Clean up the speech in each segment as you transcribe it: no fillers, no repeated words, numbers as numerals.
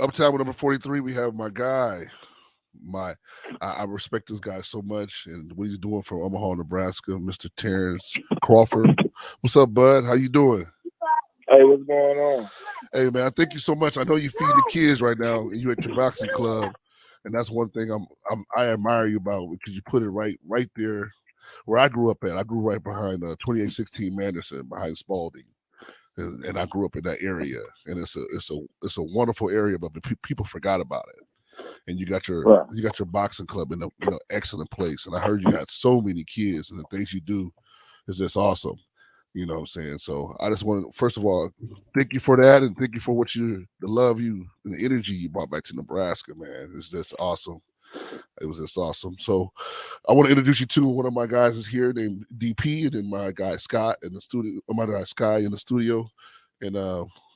Uptown with number 43, we have my guy. I respect this guy so much and what he's doing from Omaha, Nebraska, Mr. Terence Crawford. What's up, bud? How you doing? Hey, what's going on? Hey, man, I thank you so much. I know you feed the kids right now, and you at your boxing club, and that's one thing I admire you about because you put it right there where I grew up at. I grew right behind 2816 Manderson, behind Spalding, and I grew up in that area, and it's a wonderful area, but people forgot about it. And Right. you got your boxing club in a excellent place, and I heard you got so many kids, and the things you do is just awesome. You know what I'm saying? So I just want to, first of all, thank you for that, and thank you for the love you, and the energy you brought back to Nebraska, man. It's just awesome. It was just awesome. So I want to introduce you to one of my guys is here named DP, and then my guy Scott in the studio, my guy Sky in the studio, and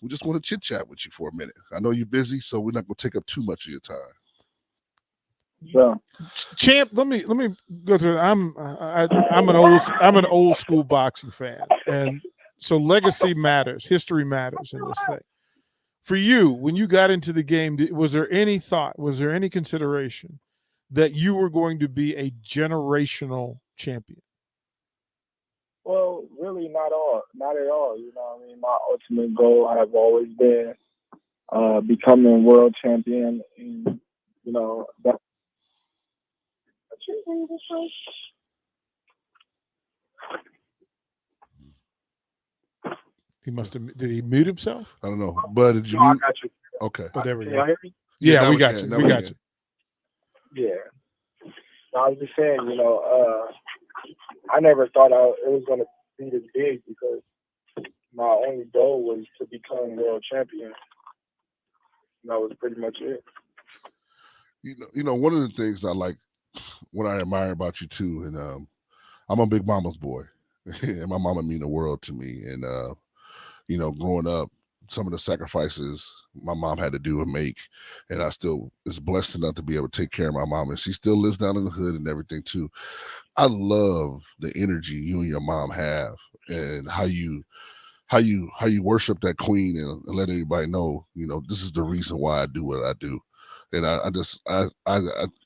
we just want to chit chat with you for a minute. I know you're busy, so we're not going to take up too much of your time. So, Champ, let me go through. I'm an old school boxing fan, and so legacy matters, history matters in this thing. For you, when you got into the game, was there any thought, was there any consideration that you were going to be a generational champion? well, really not at all. You know what I mean? My ultimate goal have always been becoming world champion, and you know that. He must have. Did he mute himself? I don't know, but did you? No, I got you. Okay. Oh, there we Can go. y'all hear me? Yeah, now we got can. you. Now We got can. you. Yeah. No, I was just saying, I never thought it was going to be this big because my only goal was to become world champion. And that was pretty much it. One of the things I like, what I admire about you too, and I'm a big mama's boy, and my mama mean the world to me. And growing up, some of the sacrifices my mom had to do and make, and I still is blessed enough to be able to take care of my mom, and she still lives down in the hood and everything too. I love the energy you and your mom have, and how you worship that queen and let everybody know, this is the reason why I do what I do. And I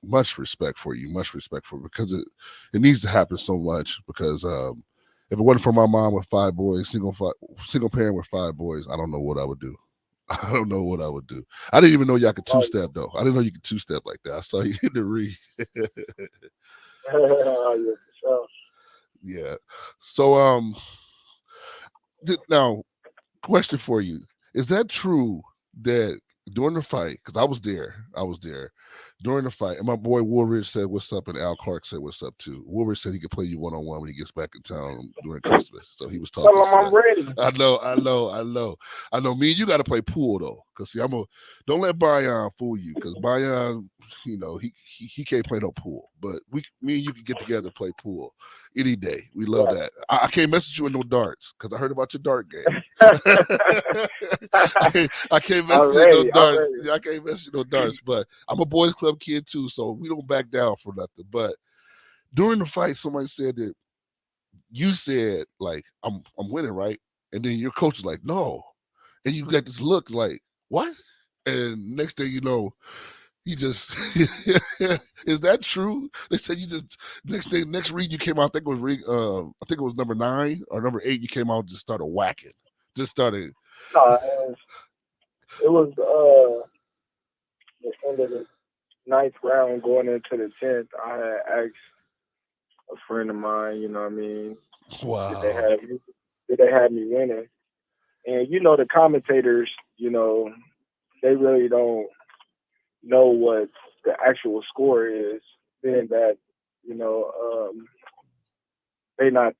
much respect for you, because it needs to happen so much because if it wasn't for my mom with 5 boys, single parent with 5 boys, I don't know what I would do. I don't know what I would do. I didn't even know y'all could 2-step though. I didn't know you could 2-step like that. I saw you in the ring. Yeah, for sure. Yeah. So now, question for you: is that true that during the fight? Because I was there during the fight, and my boy Woolridge said what's up, and Al Clark said what's up too. Woolridge said he could play you one-on-one when he gets back in town during Christmas, so he was talking. Tell him I'm ready. I know. Me and you got to play pool though, because see, don't let Bayan fool you, because Bayan, he can't play no pool, but me and you can get together and play pool any day. We love that. I can't message you in no darts because I heard about your dart game. I can't message you no darts. I can't message you no darts, but I'm a boys club kid too, so we don't back down for nothing. But during the fight, somebody said that you said like I'm winning, right? And then your coach is like, no. And you got this look like, what? And next thing you know, you just is that true? They said you just next read you came out, I think it was number 9 or number 8, you came out and just started whacking. Just started. No, it was the end of the 9th round going into the 10th. I had asked a friend of mine, you know what I mean, Wow. did they have me winning? And the commentators, they really don't know what the actual score is, being that they not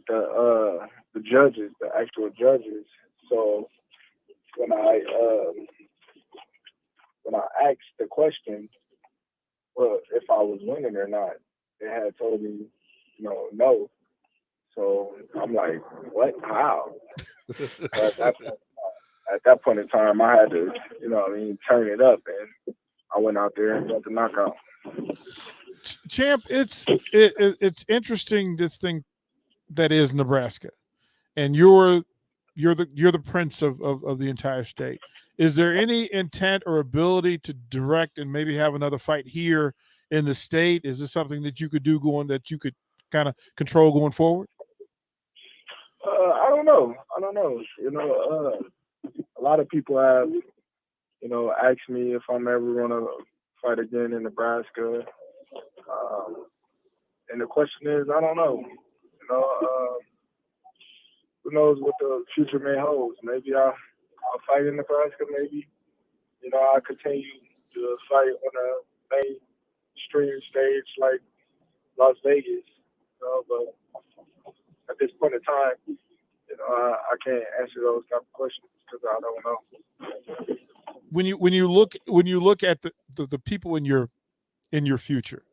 the judges, the actual judges. So when I asked the question, well, if I was winning or not, they had told me, no. So I'm like, what? How? At that point in time, I had to, turn it up, and I went out there and got the knockout. Champ, it's interesting, this thing that is Nebraska, and you're you're the prince of the entire state. Is there any intent or ability to direct and maybe have another fight here in the state? Is this something that you could do that you could kind of control going forward? I don't know. A lot of people have, asked me if I'm ever going to fight again in Nebraska. And the question is, I don't know. Who knows what the future may hold? Maybe I'll fight in Nebraska. Maybe, I'll continue to fight on a mainstream stage like Las Vegas. But at this point in time, I can't answer those type of questions because I don't know. When you look at the people in your future,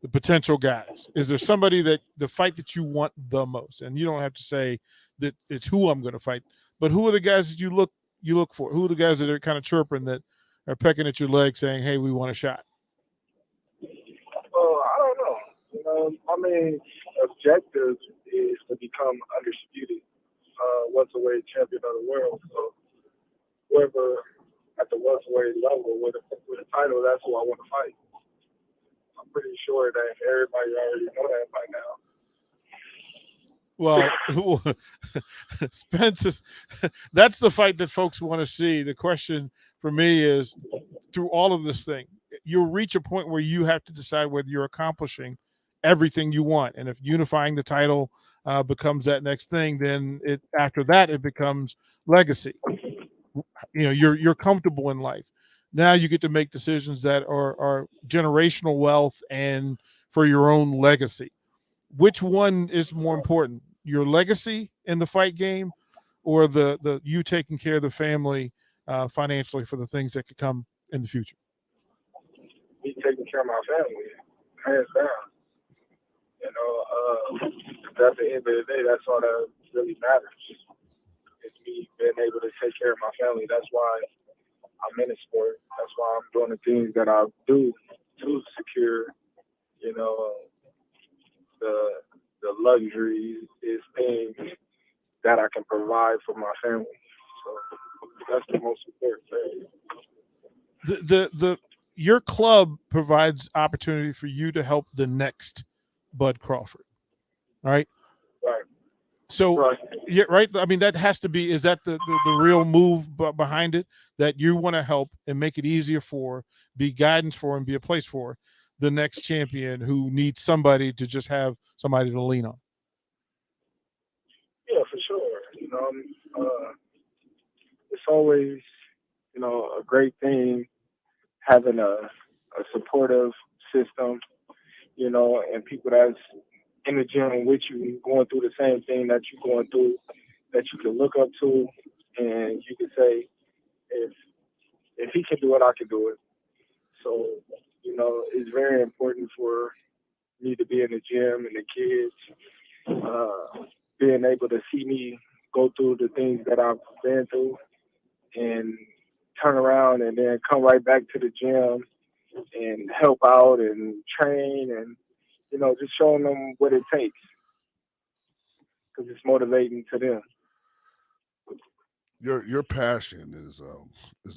the potential guys, is there somebody that the fight that you want the most? And you don't have to say that it's who I'm going to fight, but who are the guys that you look for? Who are the guys that are kind of chirping, that are pecking at your leg saying, hey, we want a shot? I don't know. My main objective is to become undisputed welterweight champion of the world. So whoever at the welterweight level with a title, that's who I want to fight. I'm pretty sure that everybody already know that by now. Well, Spence that's the fight that folks want to see. The question for me is, through all of this thing, you'll reach a point where you have to decide whether you're accomplishing everything you want. And if unifying the title becomes that next thing, then after that, it becomes legacy. You're comfortable in life. Now you get to make decisions that are generational wealth and for your own legacy. Which one is more important, your legacy in the fight game, or the you taking care of the family financially for the things that could come in the future? Me taking care of my family, hands down. At the end of the day, that's all that really matters. It's me being able to take care of my family. That's why I'm in the sport. That's why I'm doing the things that I do to secure, the luxuries is things that I can provide for my family. So that's the most important thing. Your club provides opportunity for you to help the next Bud Crawford, right? Right. So, right. Yeah, right. I mean, that has to be, is that the real move behind it, that you want to help and make it easier for, be guidance for, and be a place for the next champion who needs somebody to just have somebody to lean on? Yeah, for sure. It's always, a great thing having a supportive system, and people that's in the gym with you, going through the same thing that you're going through, that you can look up to, and you can say, if he can do it, I can do it. So, it's very important for me to be in the gym and the kids being able to see me go through the things that I've been through and turn around and then come right back to the gym and help out and train and, just showing them what it takes, because it's motivating to them. Your passion is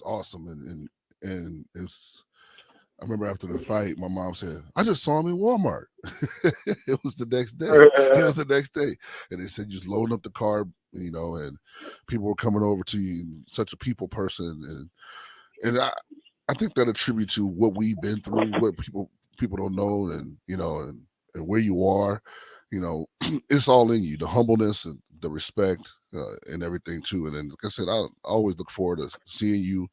awesome, and it's. I remember after the fight, my mom said, "I just saw him in Walmart." It was the next day. It was the next day, and they said just loading up the car, and people were coming over to you. Such a people person, and I think that attribute to what we've been through, what people don't know, and and where you are. It's all in you, the humbleness and the respect and everything too. And then, like I said, I always look forward to seeing you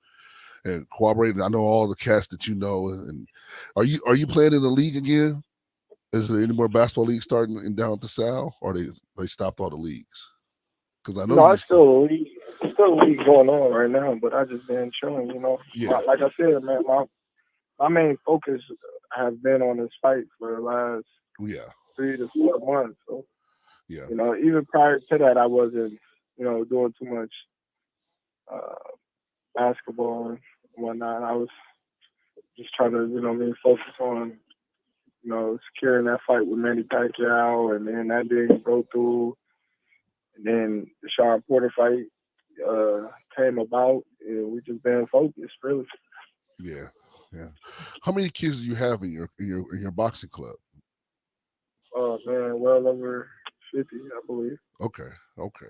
and cooperating. I know all the cats that you know. And are you playing in the league again? Is there any more basketball leagues starting down at the Sal, or they stopped all the leagues? Because I know no, it's still a league going on right now, but I just been chilling. Yeah. Like I said, man, my main focus has been on this fight for the last 3 to 4 months. So, yeah, even prior to that, I wasn't, doing too much basketball and whatnot. I was just trying to, focus on, securing that fight with Manny Pacquiao, and then that didn't go through. And then the Sean Porter fight came about, and we just been focused, really. Yeah, yeah. How many kids do you have in your boxing club? Oh man, well over 50, I believe. Okay, okay.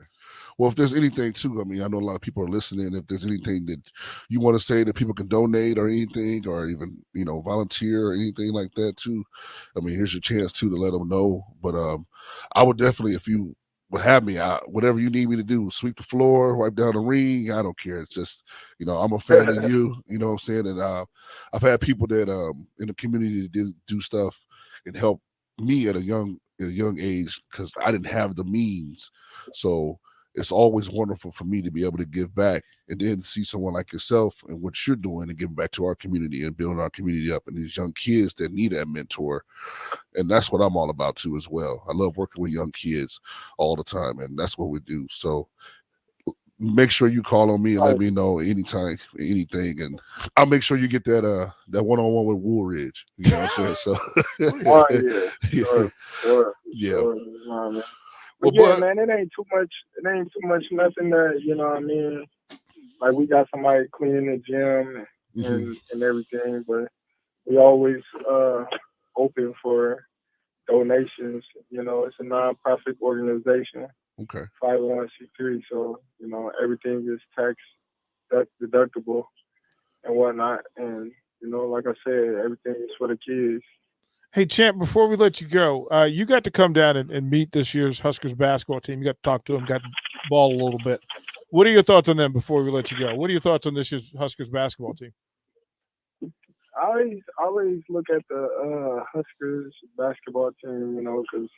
Well, if there's anything too, I mean, I know a lot of people are listening. If there's anything that you want to say that people can donate or anything, or even volunteer or anything like that too, I mean, here's your chance too to let them know. But I would definitely, if you would have me, whatever you need me to do, sweep the floor, wipe down the ring, I don't care. It's just I'm a fan of you. You know what I'm saying? And I've had people that in the community that do stuff and help me at a young age because I didn't have the means. So it's always wonderful for me to be able to give back and then see someone like yourself and what you're doing and giving back to our community and building our community up and these young kids that need that mentor. And that's what I'm all about too as well. I love working with young kids all the time, and that's what we do. So make sure you call on me and let me know anytime, anything, and I'll make sure you get that one-on-one with Woolridge. You know what I'm saying? So Oh yeah, sure, yeah. sure. Man. Well, But yeah, man, it ain't too much. It ain't too much. Nothing that what I mean. Like we got somebody cleaning the gym and everything, but we always open for donations. It's a non-profit organization, okay. 501c3. So everything is tax deductible and whatnot. And like I said, everything is for the kids. Hey, Champ, before we let you go, you got to come down and meet this year's Huskers basketball team. You got to talk to them, got to ball a little bit. What are your thoughts on them before we let you go? What are your thoughts on this year's Huskers basketball team? I always look at the Huskers basketball team, because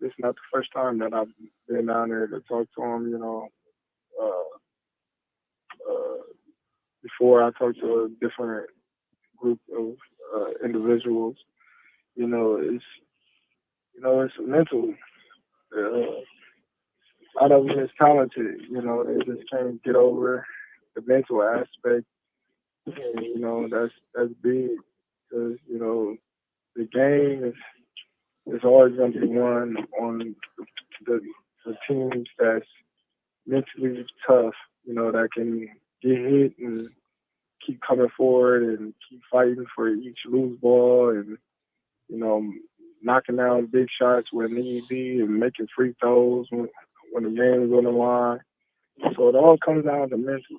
it's not the first time that I've been down there to talk to them. Before I talked to a different group of individuals, it's mental. A lot of them is talented. They just can't get over the mental aspect. And, that's big because the game is always going to be won on the teams that's mentally tough. That can get hit and keep coming forward and keep fighting for each loose ball and knocking down big shots where need be and making free throws when the game is on the line. So it all comes down to mental.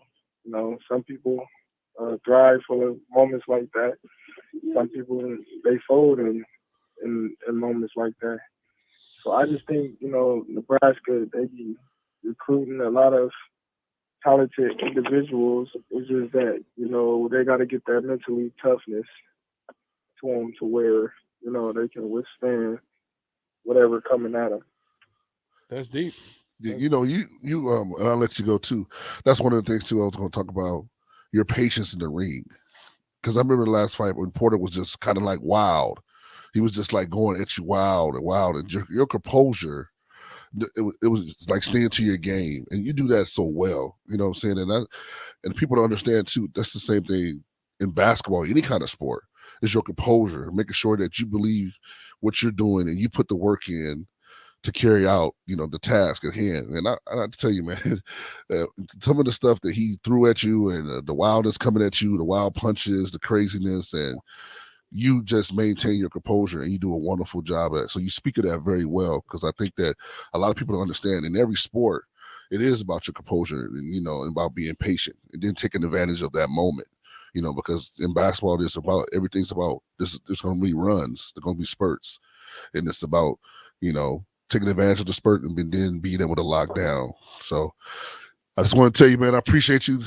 Some people thrive for moments like that. Some people they fold in moments like that. So I just think Nebraska they be recruiting a lot of talented individuals. It's just that they got to get that mentally toughness to them to where they can withstand whatever coming at them. That's deep. You and I'll let you go too. That's one of the things too I was going to talk about, your patience in the ring. Because I remember the last fight when Porter was just kind of like wild. He was just like going at you wild, and your composure. It was like staying to your game, and you do that so well. You know what I'm saying? And people don't understand too. That's the same thing in basketball, any kind of sport. Is your composure, making sure that you believe what you're doing and you put the work in to carry out, the task at hand. And I have to tell you, man, some of the stuff that he threw at you and the wildness coming at you, the wild punches, the craziness, and you just maintain your composure and you do a wonderful job at it. So you speak of that very well, because I think that a lot of people don't understand in every sport, it is about your composure and, about being patient and then taking advantage of that moment. Because in basketball, everything's about this. There's going to be runs, there's going to be spurts, and it's about taking advantage of the spurt and then being able to lock down. So I just want to tell you, man, I appreciate you,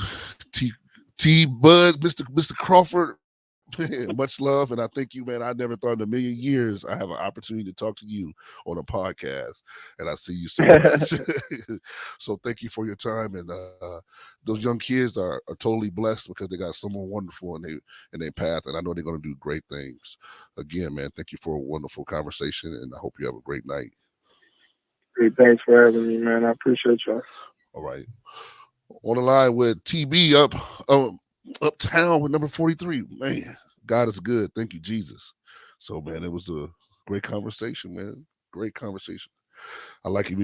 T Bud, Mr. Crawford. Much love, and I thank you, man. I never thought in a million years I have an opportunity to talk to you on a podcast, and I see you so much. So thank you for your time, and those young kids are totally blessed because they got someone wonderful in their path, and I know they're going to do great things. Again, man, thank you for a wonderful conversation, and I hope you have a great night. Great, thanks for having me, man. I appreciate you. All right, on the line with TB Uptown with number 43. Man, God is good. Thank you, Jesus. So, man, it was a great conversation, man. Great conversation. I like you.